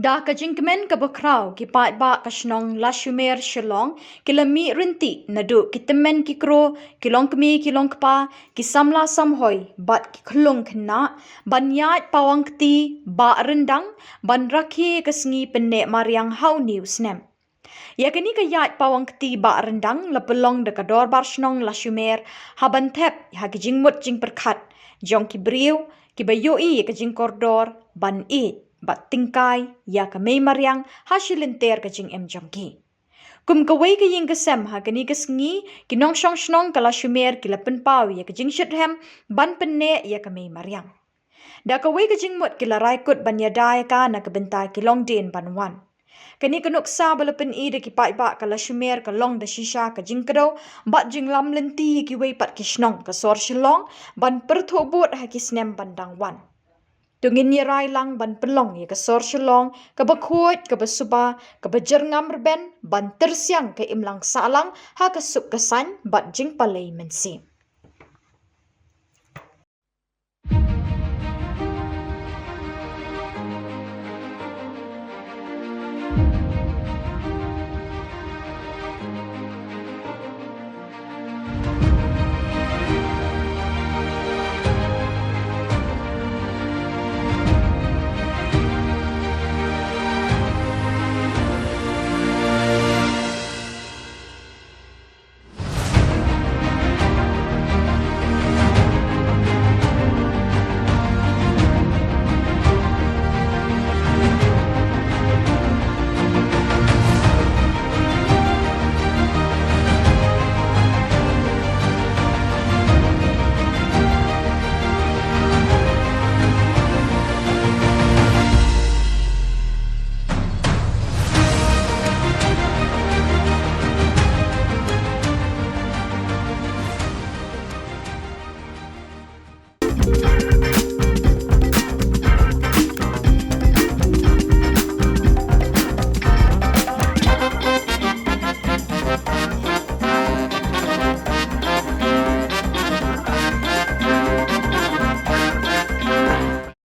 Da ka jingkemen ka bakrau ki Paidbah ka Shnong Lachumiere Shillong ki lami rinti nadu ki temen ki kro ki long kemi ki long kpa ki Samla samhoi bat ki khulung kena ban yat pawang kti ba rendang ban rakhi ka sngi penne Mariang hau news nem. Ya kini ka yat pawang kti ba rendang la pelong de ka dor bar Shnong Lachumiere haban thep ha ki jingmut jing perkhat jong ki briu ki bayoi ka jing kordor ban bat tingkai ya ka mei Mariang ha shilinter ka jing jongki. Kum ka wei ka ying ka sem ha kani ka sngi ki nong shong shnong ka Lachumiere ki la Pynpaw ya ka jing shithem ban penne ya ka mei Mariang. Da ka wei ka jing mut ki la raikut ban ya dai ka na ka bentai ki long den ban wan. Kani ka nuksa bala pen de ki Paidbah ka Lachumiere ka long da shisha ka jing kado bat jing lam lenti ki wei pat ki shnong ka sor Shillong ban perthobot ha ki snem bandang wan. Tungin ni rai lang ban pelong ya ka sor Shillong ka bakhuat ka basuba ka bajerngam rben ban tersiang ka imlang salang ha ka sup kasan bat jing palai mensi.